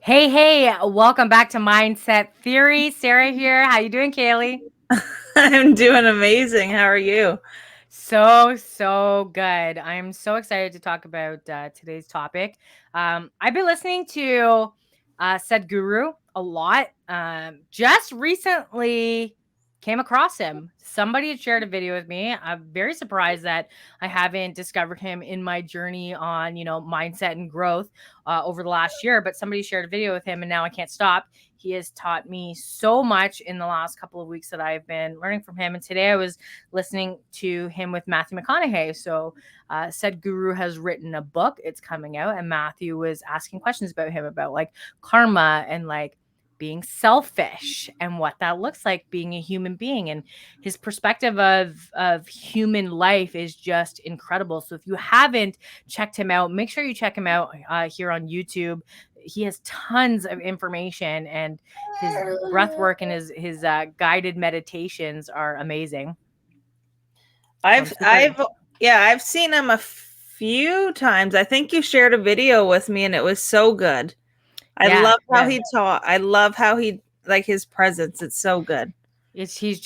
Hey, welcome back to Mindset Theory. Sarah here. How you doing, Kaily? I'm doing amazing. How are you? So good. I'm so excited to talk about today's topic. I've been listening to Sadhguru a lot. Just recently came across him. Somebody had shared a video with me. I'm very surprised that I haven't discovered him in my journey on, mindset and growth over the last year. But somebody shared a video with him, and now I can't stop. He has taught me so much in the last couple of weeks that I've been learning from him. And today I was listening to him with Matthew McConaughey. So, said Guru has written a book. It's coming out, and Matthew was asking questions about him about like karma and like being selfish and what that looks like being a human being, and his perspective of human life is just incredible. So if you haven't checked him out, make sure you check him out here on YouTube. He has tons of information, and his breath work and his guided meditations are amazing. So I'm I've super. I've yeah, I've seen him a few times. I think you shared a video with me and it was so good. I Yeah, love how yeah. he taught. I love how he like his presence. It's so good. He's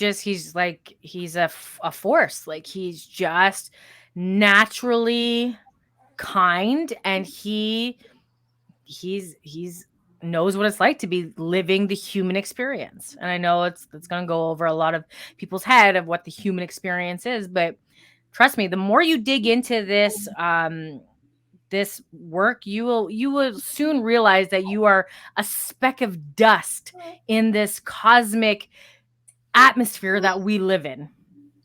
a force. Like he's just naturally kind, and he's knows what it's like to be living the human experience. And I know it's going to go over a lot of people's head of what the human experience is, but trust me, the more you dig into this work, you will soon realize that you are a speck of dust in this cosmic atmosphere that we live in.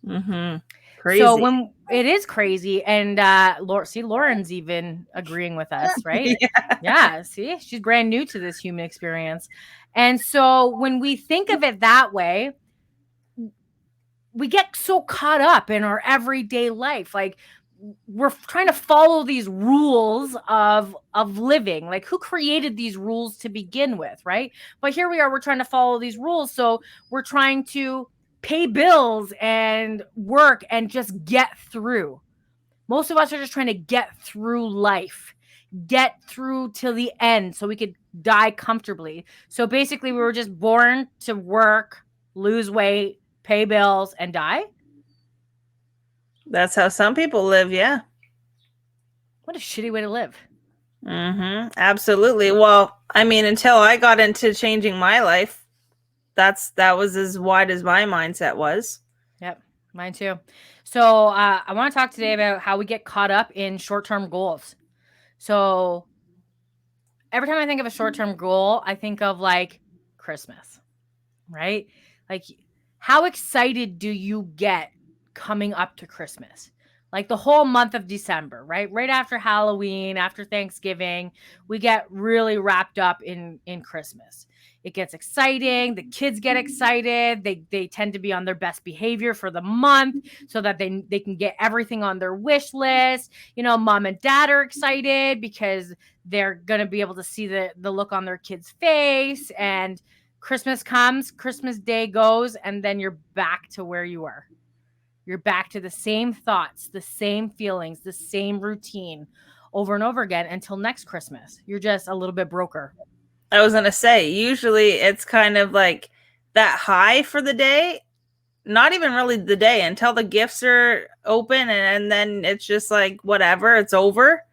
Mhm. So Crazy. when it is crazy, and see, Lauren's even agreeing with us, right? Yeah. Yeah, see, she's brand new to this human experience. And so when we think of it that way, we get so caught up in our everyday life. Like we're trying to follow these rules of living. Like who created these rules to begin with, right? But here we are, we're trying to follow these rules. So we're trying to pay bills and work and just get through. Most of us are just trying to get through life, get through till the end so we could die comfortably. So basically, we were just born to work, lose weight, pay bills, and die. That's how some people live, yeah. What a shitty way to live. Mhm. Absolutely. Well, I mean, until I got into changing my life, that was as wide as my mindset was. Yep, mine too. So I want to talk today about how we get caught up in short-term goals. So every time I think of a short-term goal, I think of like Christmas, right? Like, how excited do you get coming up to Christmas? Like the whole month of December, right? Right after Halloween, after Thanksgiving, we get really wrapped up in Christmas. It gets exciting. The kids get excited. They tend to be on their best behavior for the month so that they can get everything on their wish list. Mom and dad are excited because they're going to be able to see the look on their kid's face, and Christmas comes, Christmas Day goes, and then you're back to where you were. You're back to the same thoughts, the same feelings, the same routine over and over again until next Christmas. You're just a little bit broker. I was gonna say, usually it's kind of like that high for the day, not even really the day until the gifts are open, and then it's just like whatever, it's over.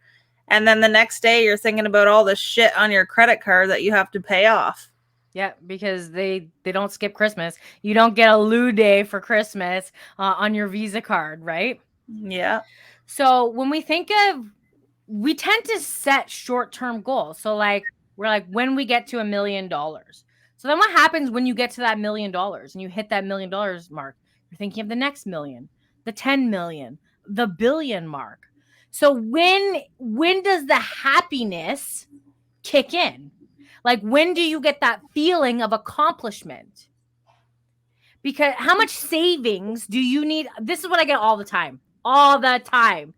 And then the next day you're thinking about all the shit on your credit card that you have to pay off. Yeah, because they don't skip Christmas. You don't get a loo day for Christmas on your Visa card, right? Yeah. So when we tend to set short-term goals. So like we're like when we get to $1 million. So then what happens when you get to that $1 million and you hit that $1 million mark? You're thinking of the next million, the 10 million, the billion mark. So when does the happiness kick in? Like when do you get that feeling of accomplishment? Because how much savings do you need? This is what I get all the time. All the time.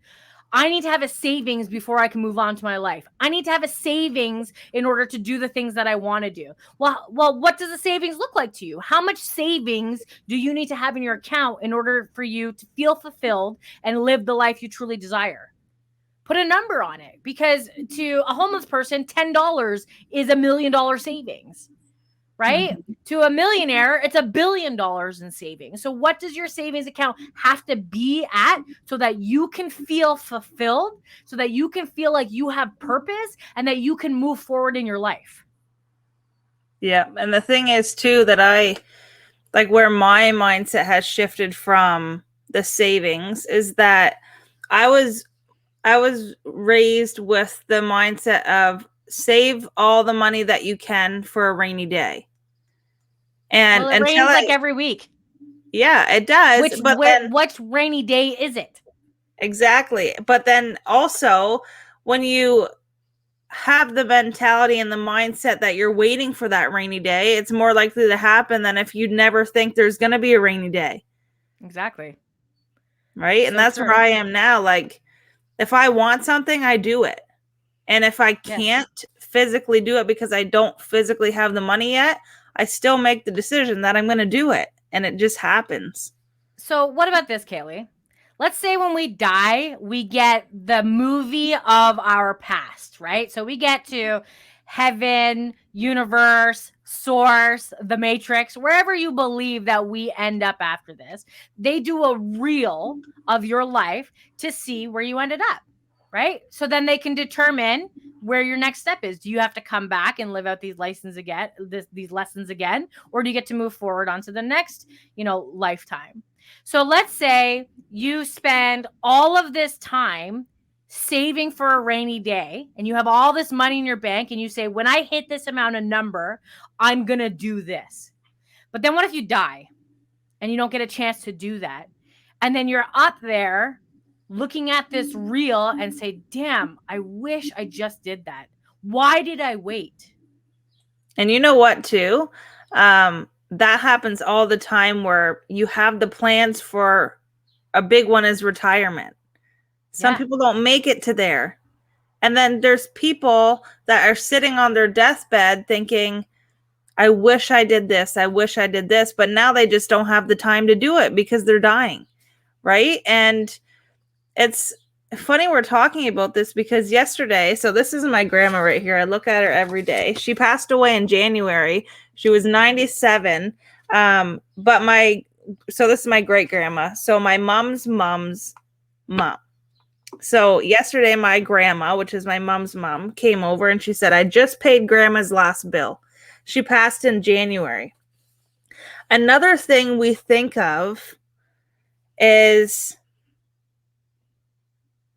I need to have a savings before I can move on to my life. I need to have a savings in order to do the things that I want to do. Well, what does a savings look like to you? How much savings do you need to have in your account in order for you to feel fulfilled and live the life you truly desire? Put a number on it, because to a homeless person, $10 is $1 million savings, right? Mhm. To a millionaire, it's $1 billion in savings. So, what does your savings account have to be at so that you can feel fulfilled, so that you can feel like you have purpose and that you can move forward in your life? Yeah. And the thing is, too, that I like where my mindset has shifted from the savings is that I was I was raised with the mindset of save all the money that you can for a rainy day. And Well, it until rains like I every week. yeah, it does, but then Which rainy day is it? exactly. But then also when you have the mentality and the mindset that you're waiting for that rainy day, it's more likely to happen than if you never think there's going to be a rainy day. Exactly. Right? And So that's where true. I am now. Like if I want something, I do it. And if I Yes. can't physically do it because I don't physically have the money yet, I still make the decision that I'm going to do it. And it just happens. So, what about this, Kaily? Let's say when we die, we get the movie of our past, right? So we get to heaven, universe, source, the matrix, wherever you believe that we end up after this. They do a reel of your life to see where you ended up, right? So then they can determine where your next step is. Do you have to come back and live out these these lessons again, or do you get to move forward onto the next, lifetime? So let's say you spend all of this time saving for a rainy day and you have all this money in your bank and you say, when I hit this amount of number, I'm going to do this. But then what if you die and you don't get a chance to do that? And then you're up there looking at this reel and say, damn, I wish I just did that. Why did I wait? And you know what, too? That happens all the time where you have the plans for a big one is retirement. Some Yeah. people don't make it to there. And then there's people that are sitting on their deathbed thinking, I wish I did this. I wish I did this. But now they just don't have the time to do it because they're dying. Right. And it's funny we're talking about this because yesterday, so this is my grandma right here. I look at her every day. She passed away in January. She was 97. But so this is my great grandma. So my mom's mom. So yesterday, my grandma, which is my mom's mom, came over and she said, I just paid grandma's last bill. She passed in January. Another thing we think of is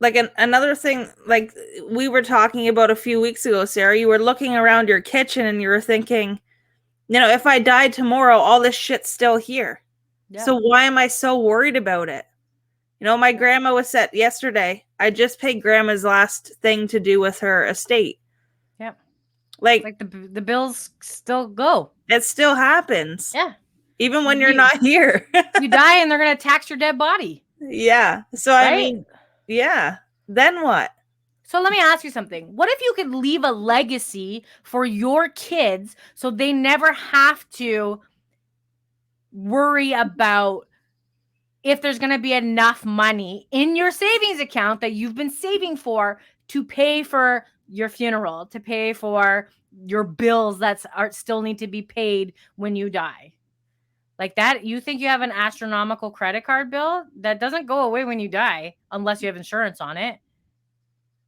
like another thing, like we were talking about a few weeks ago, Sarah, you were looking around your kitchen and you were thinking, if I died tomorrow, all this shit's still here. Yeah. So why am I so worried about it? My Yeah. grandma was set yesterday. I just paid grandma's last thing to do with her estate. Yeah. It's Like like the bills still go. it still happens, Yeah. even when you're You not here. you die and they're going to tax your dead body, Yeah. So I right? mean, yeah. Then what? So let me ask you something. What if you could leave a legacy for your kids so they never have to worry about if there's going to be enough money in your savings account that you've been saving for to pay for your funeral, to pay for your bills that still need to be paid when you die? Like that, you think you have an astronomical credit card bill that doesn't go away when you die unless you have insurance on it,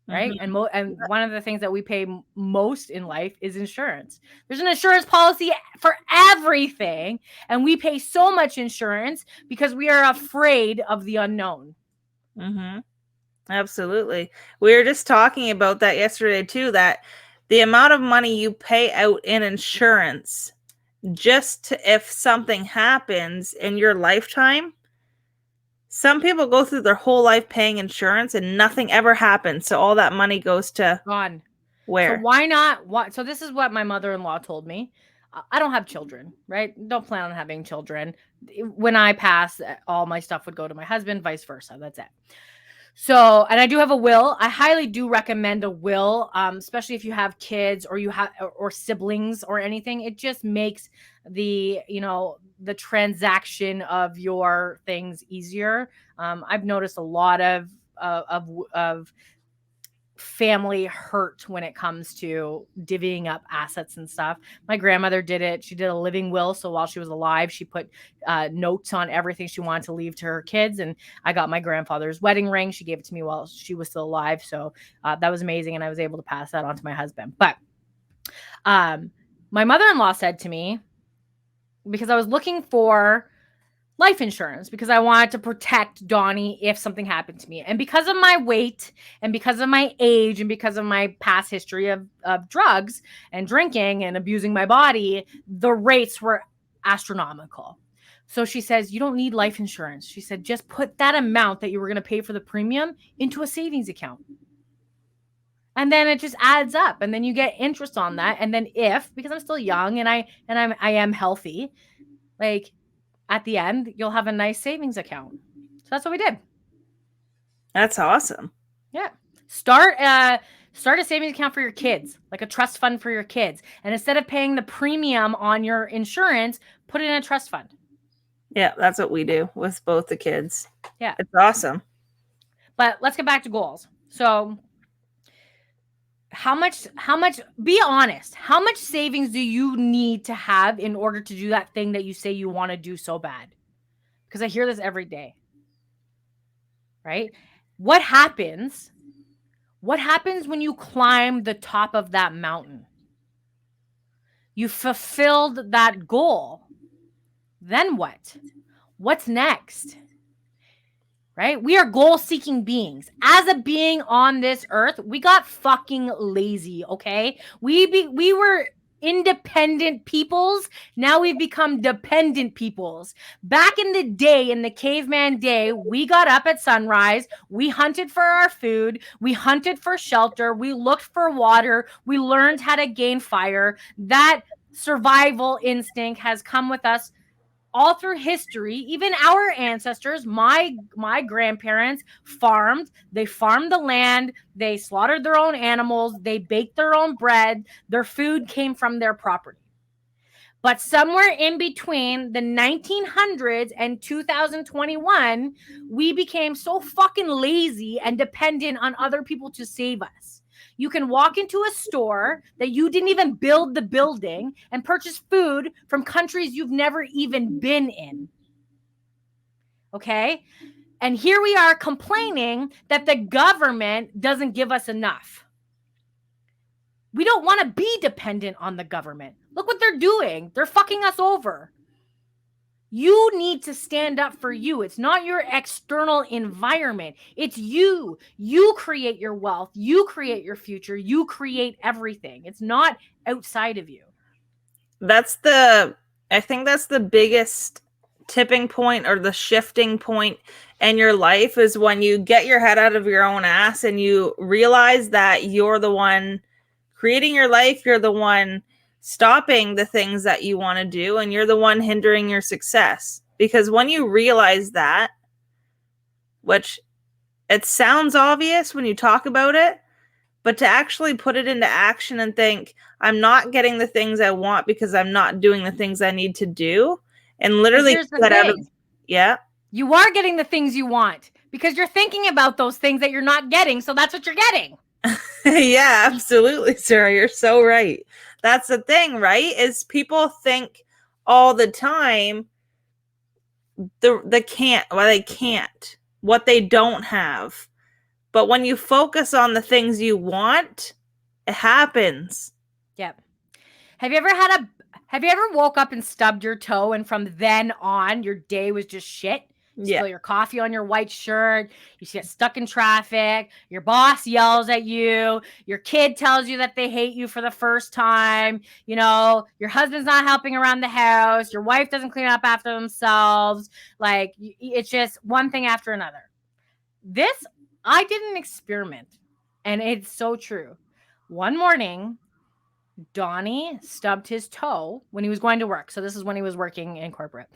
right? Hmm. And one of the things that we pay most in life is insurance. There's an insurance policy for everything, and we pay so much insurance because we are afraid of the unknown. Hmm. Absolutely. We were just talking about that yesterday too, that the amount of money you pay out in insurance just if something happens in your lifetime. Some people go through their whole life paying insurance and nothing ever happens. So all that money goes to Gone. So where? why not? What? So this is what my mother-in-law told me. I don't have children, right? Don't plan on having children. When I pass, all my stuff would go to my husband, vice versa. That's it. So, and I do have a will. I highly do recommend a will, especially if you have kids or you have or siblings or anything. It just makes the transaction of your things easier. I've noticed a lot of family hurt when it comes to divvying up assets and stuff. My grandmother did it. She did a living will. So while she was alive, she put notes on everything she wanted to leave to her kids. And I got my grandfather's wedding ring. She gave it to me while she was still alive. So that was amazing. And I was able to pass that on to my husband. But my mother-in-law said to me, because I was looking for life insurance because I wanted to protect Donnie if something happened to me. And because of my weight and because of my age and because of my past history of drugs and drinking and abusing my body, the rates were astronomical. So she says, you don't need life insurance. She said, just put that amount that you were going to pay for the premium into a savings account. And then it just adds up, and then you get interest on that. And then because I'm still young and I am healthy, like at the end, you'll have a nice savings account. So that's what we did. That's awesome. Yeah. Start a savings account for your kids, like a trust fund for your kids. And instead of paying the premium on your insurance, put it in a trust fund. Yeah, that's what we do with both the kids. Yeah. It's awesome. But let's get back to goals. So how much, be honest, how much savings do you need to have in order to do that thing that you say you want to do so bad? Because I hear this every day. Right? What happens when you climb the top of that mountain? You fulfilled that goal. Then what? What's next? Right? We are goal-seeking beings. As a being on this earth, we got fucking lazy, okay? We were independent peoples. Now we've become dependent peoples. Back in the day, in the caveman day, we got up at sunrise. We hunted for our food. We hunted for shelter. We looked for water. We learned how to gain fire. That survival instinct has come with us all through history. Even our ancestors, my grandparents farmed. They farmed the land. They slaughtered their own animals. They baked their own bread. Their food came from their property. But somewhere in between the 1900s and 2021, we became so fucking lazy and dependent on other people to save us. You can walk into a store that you didn't even build the building and purchase food from countries you've never even been in. Okay? And here we are complaining that the government doesn't give us enough. We don't want to be dependent on the government. Look what they're doing. They're fucking us over. You need to stand up for you. It's not your external environment. It's you. You create your wealth. You create your future. You create everything. It's not outside of you. I think that's the biggest tipping point or the shifting point in your life is when you get your head out of your own ass and you realize that you're the one creating your life. You're the one stopping the things that you want to do, and you're the one hindering your success. Because when you realize that, which it sounds obvious when you talk about it, but to actually put it into action and think, I'm not getting the things I want because I'm not doing the things I need to do, and literally here's the get out of, thing. yeah. You are getting the things you want because you're thinking about those things that you're not getting. So that's what you're getting. Yeah, absolutely, Sarah. You're so right. That's the thing, right? Is people think all the time they can't, what they don't have. But when you focus on the things you want, it happens. Yep. Have you ever woke up and stubbed your toe and from then on your day was just shit? You spill your coffee on your white shirt. You get stuck in traffic. Your boss yells at you. Your kid tells you that they hate you for the first time. You know, your husband's not helping around the house. Your wife doesn't clean up after themselves. Like, it's just one thing after another. This, I did an experiment, and it's so true. One morning, Donnie stubbed his toe when he was going to work. So this is when he was working in corporate.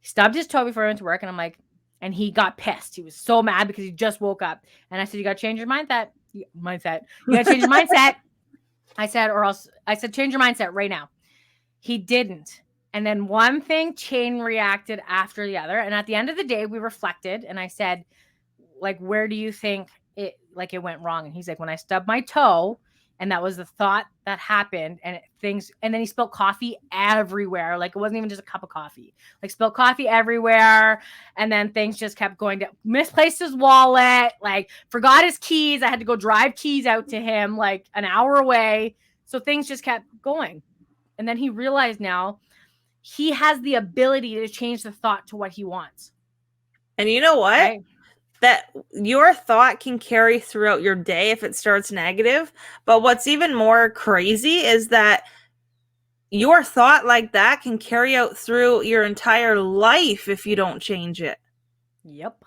He stubbed his toe before he went to work, and I'm like, and he got pissed. He was so mad because he just woke up. And I said, you got to change your mindset. You got to change your mindset. I said, change your mindset right now. He didn't. And then one thing chain reacted after the other. And at the end of the day, we reflected, and I said, like, where do you think like it went wrong. And he's like, when I stubbed my toe, and that was the thought that happened, and things, and then he spilled coffee everywhere. Like it wasn't even just a cup of coffee, like spilled coffee everywhere. And then things just kept going down. Misplaced his wallet, like forgot his keys. I had to go drive keys out to him like an hour away. So things just kept going. And then he realized now he has the ability to change the thought to what he wants. And you know what? Right? That your thought can carry throughout your day if it starts negative. But what's even more crazy is that your thought like that can carry out through your entire life if you don't change it. Yep.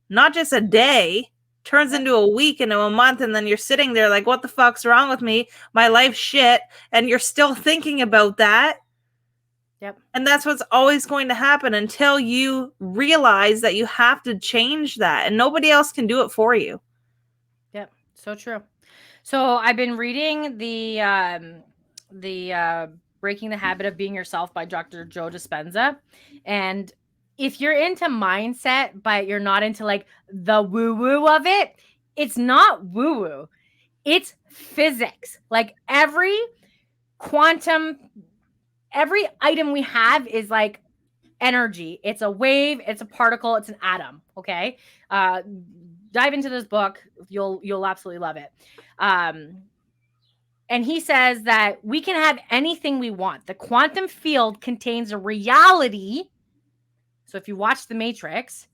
Not just a day, turns Yep. into a week, into a month, and then you're sitting there like, what the fuck's wrong with me? My life's shit. And you're still thinking about that. Yep. And that's what's always going to happen until you realize that you have to change that, and nobody else can do it for you. Yep. So true. So I've been reading the Breaking the Habit of Being Yourself by Dr. Joe Dispenza. And if you're into mindset, but you're not into like the woo-woo of it, it's not woo-woo. It's physics. Like quantum every item we have is like energy. It's a wave, it's a particle, it's an atom. Okay. Uh Dive into this book. You'll absolutely love it. Um and he says that we can have anything we want. The quantum field contains a reality. So if you watch The Matrix,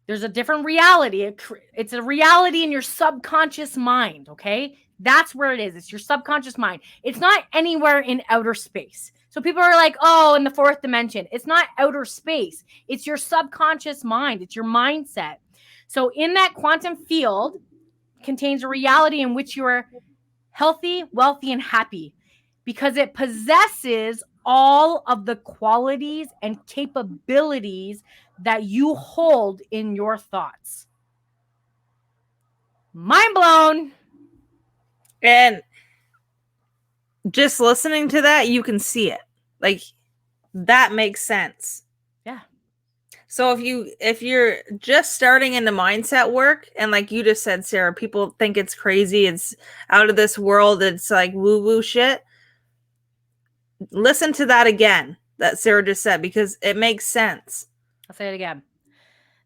there's a different reality. It's a reality in your subconscious mind, okay? That's where it is. It's your subconscious mind. It's not anywhere in outer space. So people are like, oh, in the fourth dimension. It's not outer space. It's your subconscious mind. It's your mindset. So in that quantum field contains a reality in which you are healthy, wealthy, and happy because it possesses all of the qualities and capabilities that you hold in your thoughts. Mind blown. And just listening to that, you can see it. Like, that makes sense. Yeah. So if you're just starting into mindset work, and like you just said, Sarah, people think it's crazy, it's out of this world, it's like woo-woo shit. Listen to that again that Sarah just said, because it makes sense. I'll say it again.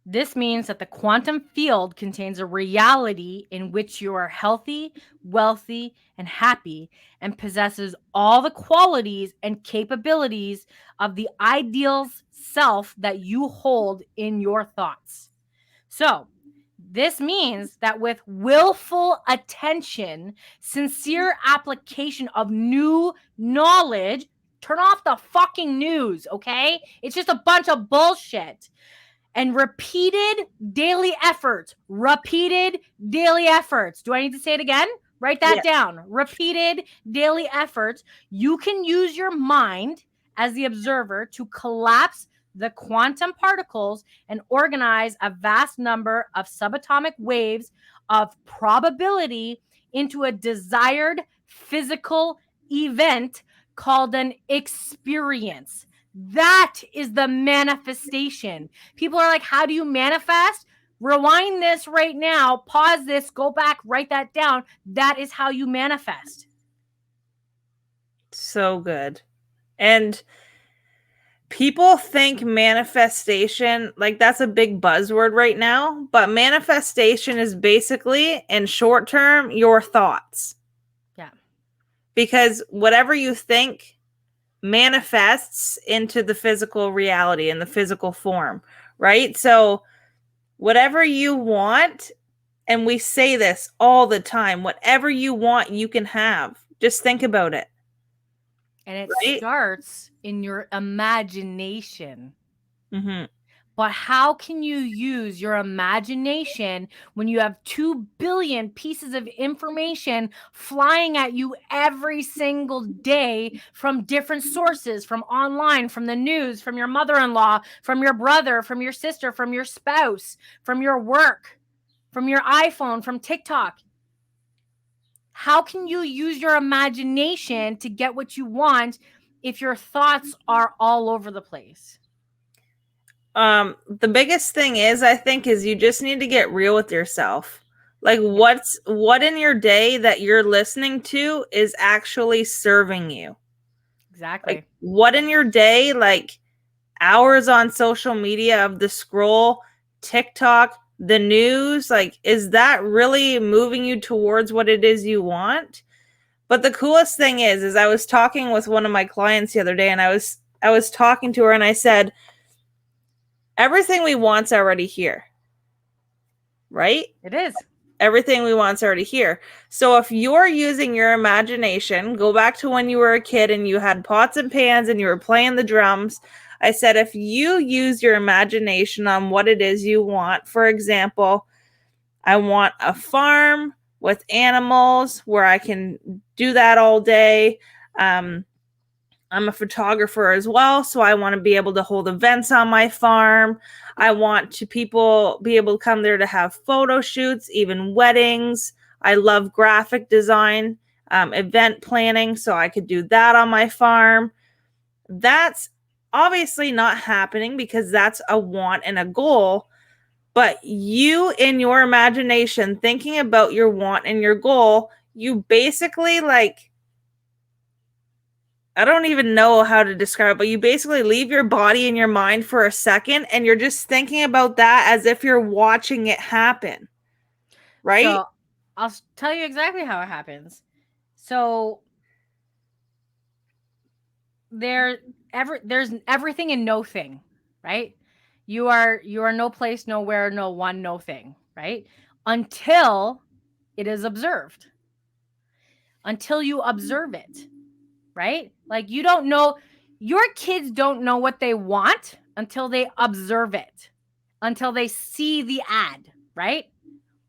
This means that the quantum field contains a reality in which you are healthy, wealthy, and happy, and possesses all the qualities and capabilities of the ideal self that you hold in your thoughts. So, this means that with willful attention, sincere application of new knowledge, turn off the fucking news, okay? It's just a bunch of bullshit. And repeated daily efforts. Repeated daily efforts. Do I need to say it again? Write that down. Repeated daily efforts. You can use your mind as the observer to collapse the quantum particles and organize a vast number of subatomic waves of probability into a desired physical event called an experience. That is the manifestation. People are like, how do you manifest? Rewind this right now, pause this, go back, write that down. That is how you manifest. So good. And people think manifestation, like that's a big buzzword right now, but manifestation is basically, in short term, your thoughts. Yeah. Because whatever you think manifests into the physical reality and the physical form, right? So whatever you want, and we say this all the time, whatever you want, you can have. Just think about it. And it Right? starts in your imagination. Mm-hmm. But how can you use your imagination when you have 2 billion pieces of information flying at you every single day from different sources, from online, from the news, from your mother-in-law, from your brother, from your sister, from your spouse, from your work, from your iPhone, from TikTok? How can you use your imagination to get what you want if your thoughts are all over the place? The biggest thing is, I think, is you just need to get real with yourself. Like Yep. what in your day that you're listening to is actually serving you? Like Exactly. what in your day, like hours on social media of the scroll, TikTok, the news, like is that really moving you towards what it is you want? But the coolest thing is I was talking with one of my clients the other day, and I was talking to her, and I said, everything we want's already here, right? It is. Everything we want's already here. So if you're using your imagination, go back to when you were a kid and you had pots and pans and you were playing the drums. I said, if you use your imagination on what it is you want, for example, I want a farm with animals where I can do that all day. Um, I'm a photographer as well, so I want to be able to hold events on my farm. I want to people be able to come there to have photo shoots, even weddings. I love graphic design, event planning, so I could do that on my farm. That's obviously not happening because that's a want and a goal. But you, in your imagination, thinking about your want and your goal, you basically like, I don't even know how to describe it, but you basically leave your body and your mind for a second and you're just thinking about that as if you're watching it happen, right? So tell you exactly how it happens. So there's everything and no thing, right? You are no place, nowhere, no one, no thing, right? Until it is observed. Until you observe it, right? Like you don't know, your kids don't know what they want until they observe it, until they see the ad, right?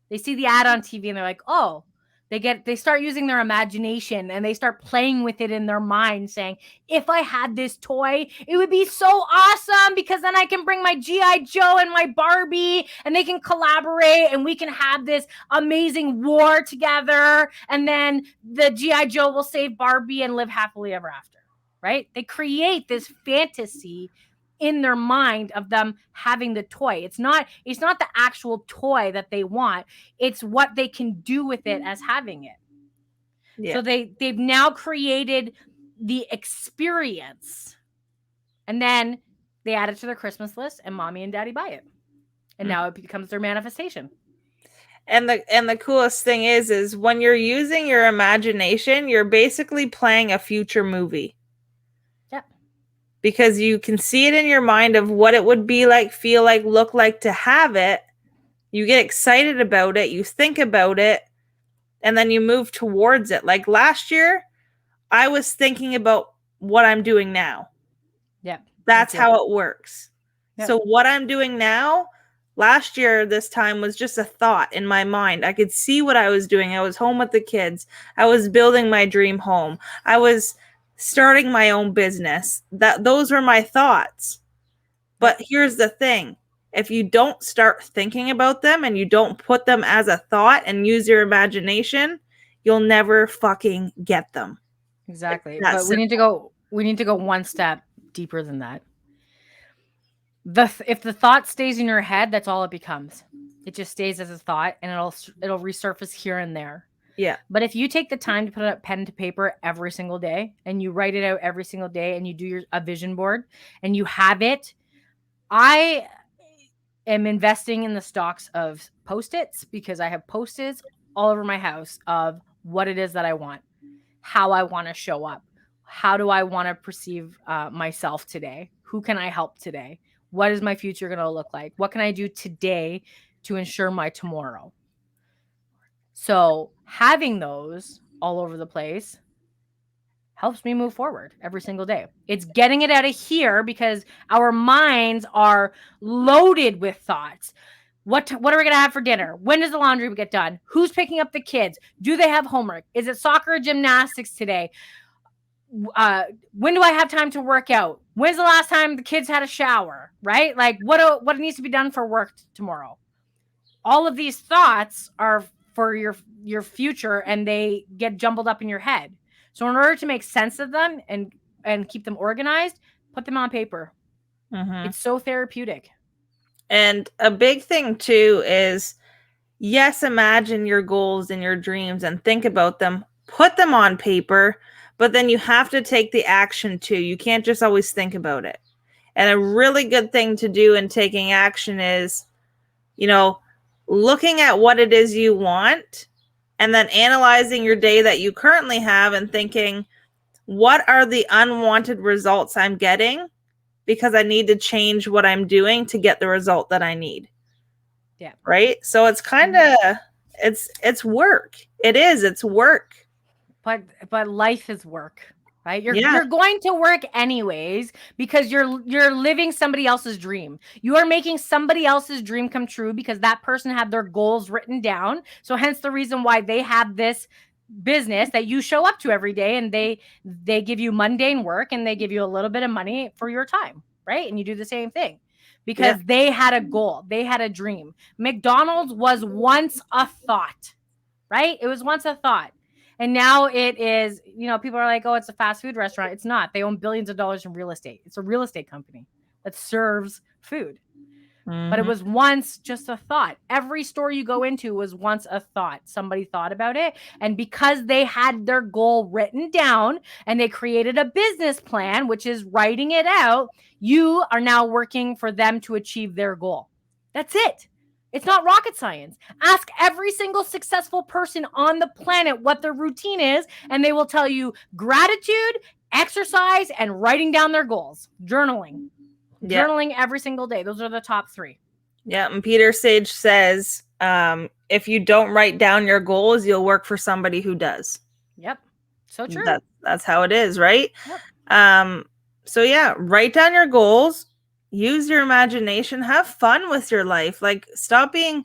They see the ad on TV and they're like, "Oh." They start using their imagination and they start playing with it in their mind saying, "If I had this toy, it would be so awesome because then I can bring my GI Joe and my Barbie and they can collaborate and we can have this amazing war together and then the GI Joe will save Barbie and live happily ever after." Right? They create this fantasy in their mind of them having the toy. It's not the actual toy that they want. It's what they can do with it as having it. Yeah. So they've now created the experience. And then they add it to their Christmas list and mommy and daddy buy it. And now it becomes their manifestation. And the coolest thing is when you're using your imagination, you're basically playing a future movie Yeah. because you can see it in your mind of what it would be like, feel like, look like to have it. You get excited about it, you think about it, and then you move towards it. Like last year, I was thinking about what I'm doing now. Yeah. Me That's too. how it works. Yep. So what I'm doing now, last year this time was just a thought in my mind. I could see what I was doing. I was home with the kids. I was building my dream home. I was starting my own business. That those were my thoughts. But Yep. here's the thing. If you don't start thinking about them and you don't put them as a thought and use your imagination, you'll never fucking get them. It's Exactly. that But simple. we need to go one step deeper than that. If the thought stays in your head, that's all it becomes. It just stays as a thought and it'll resurface here and there. Yeah. But if you take the time to put a pen to paper every single day and you write it out every single day and you do a vision board and you have it, I am investing in the stocks of Post-its because I have Post-its all over my house of what it is that I want, how I want to show up, how do I want to perceive myself today, who can I help today, what is my future going to look like, what can I do today to ensure my tomorrow. So having those all over the place helps me move forward every single day. It's getting it out of here because our minds are loaded with thoughts. What are we going to have for dinner? When does the laundry get done? Who's picking up the kids? Do they have homework? Is it soccer or gymnastics today? When do I have time to work out? When's the last time the kids had a shower? Right? Like what needs to be done for work tomorrow? All of these thoughts are for your future and they get jumbled up in your head. So in order to make sense of them and keep them organized, put them on paper. Mm-hmm. It's so therapeutic. And a big thing too is yes, imagine your goals and your dreams and think about them, put them on paper, but then you have to take the action too. You can't just always think about it. And a really good thing to do in taking action is, you know, looking at what it is you want and then analyzing your day that you currently have and thinking, what are the unwanted results I'm getting? Because I need to change what I'm doing to get the result that I need. Yeah. Right? So it's kind Mhm. of it's work. It is, it's work. But life is work, right? Yeah. You're going to work anyways because you're living somebody else's dream. You are making somebody else's dream come true because that person had their goals written down. So hence the reason why they have this business that you show up to every day, and they give you mundane work and they give you a little bit of money for your time, right? And you do the same thing Yeah. because they had a goal, they had a dream. McDonald's was once a thought, right? It was once a thought. And now it is, people are like, oh, it's a fast food restaurant. It's not. They own billions of dollars in real estate. It's a real estate company that serves food. But it Mhm. was once just a thought. Every store you go into was once a thought. Somebody thought about it. And because they had their goal written down and they created a business plan, which is writing it out, you are now working for them to achieve their goal. That's it. It's not rocket science. Ask every single successful person on the planet what their routine is, and they will tell you gratitude, exercise, and writing down their goals. Journaling. Yeah. Journaling every single day. Those are the top three. Yeah, and Peter Sage says, if you don't write down your goals, you'll work for somebody who does. Yep. So true. That's how it is, right? Yep. Um, so yeah, write down your goals, use your imagination, have fun with your life. Like, stop being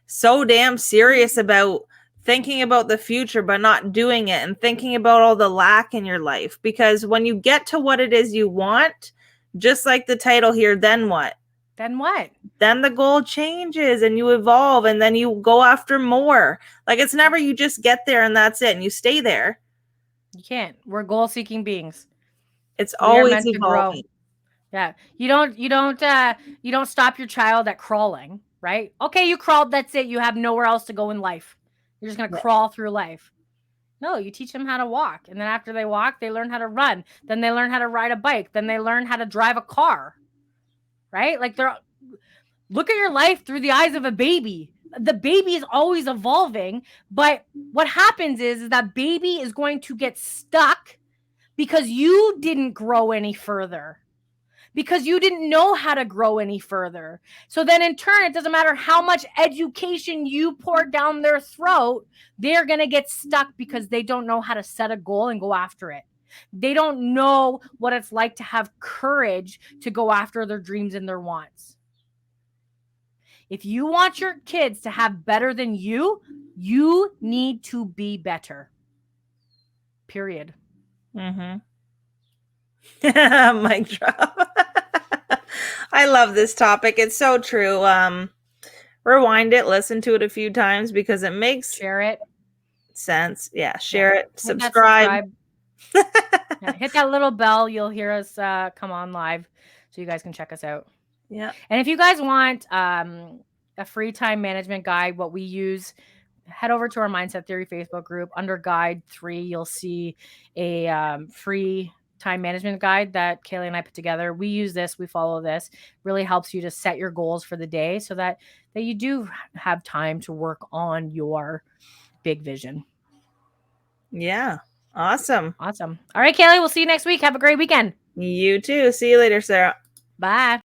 so damn serious about thinking about the future but not doing it, and thinking about all the lack in your life, because when you get to what it is you want, just like the title here, then what? Then what? Then the goal changes and you evolve and then you go after more. Like, it's never you just get there and that's it and you stay there. You can't. We're goal seeking beings. It's We are always meant to grow. evolving. Yeah. You don't stop your child at crawling, right? Okay, you crawled, that's it. You have nowhere else to go in life. You're just gonna Yeah. crawl through life. No, you teach them how to walk. And then after they walk, they learn how to run. Then they learn how to ride a bike. Then they learn how to drive a car. Right? Like they're look at your life through the eyes of a baby. The baby is always evolving, but what happens is that baby is going to get stuck because you didn't grow any further, because you didn't know how to grow any further. So then in turn, it doesn't matter how much education you pour down their throat, they're going to get stuck because they don't know how to set a goal and go after it. They don't know what it's like to have courage to go after their dreams and their wants. If you want your kids to have better than you need to be better. Period. Mm-hmm. Mic drop. I love this topic. It's so true. Rewind it, listen to it a few times because it makes Share it. sense. Yeah, Yeah. share it, Hit that subscribe. subscribe. Yeah, hit that little bell. You'll hear us come on live so you guys can check us out. Yeah. And if you guys want a free time management guide, what we use, head over to our Mindset Theory Facebook group. Under Guide 3, you'll see a free time management guide that Kaily and I put together. We use this, we follow this. Really helps you to set your goals for the day so that you do have time to work on your big vision. Yeah. Awesome. Awesome. All right, Kaily, we'll see you next week. Have a great weekend. You too. See you later, Sarah. Bye.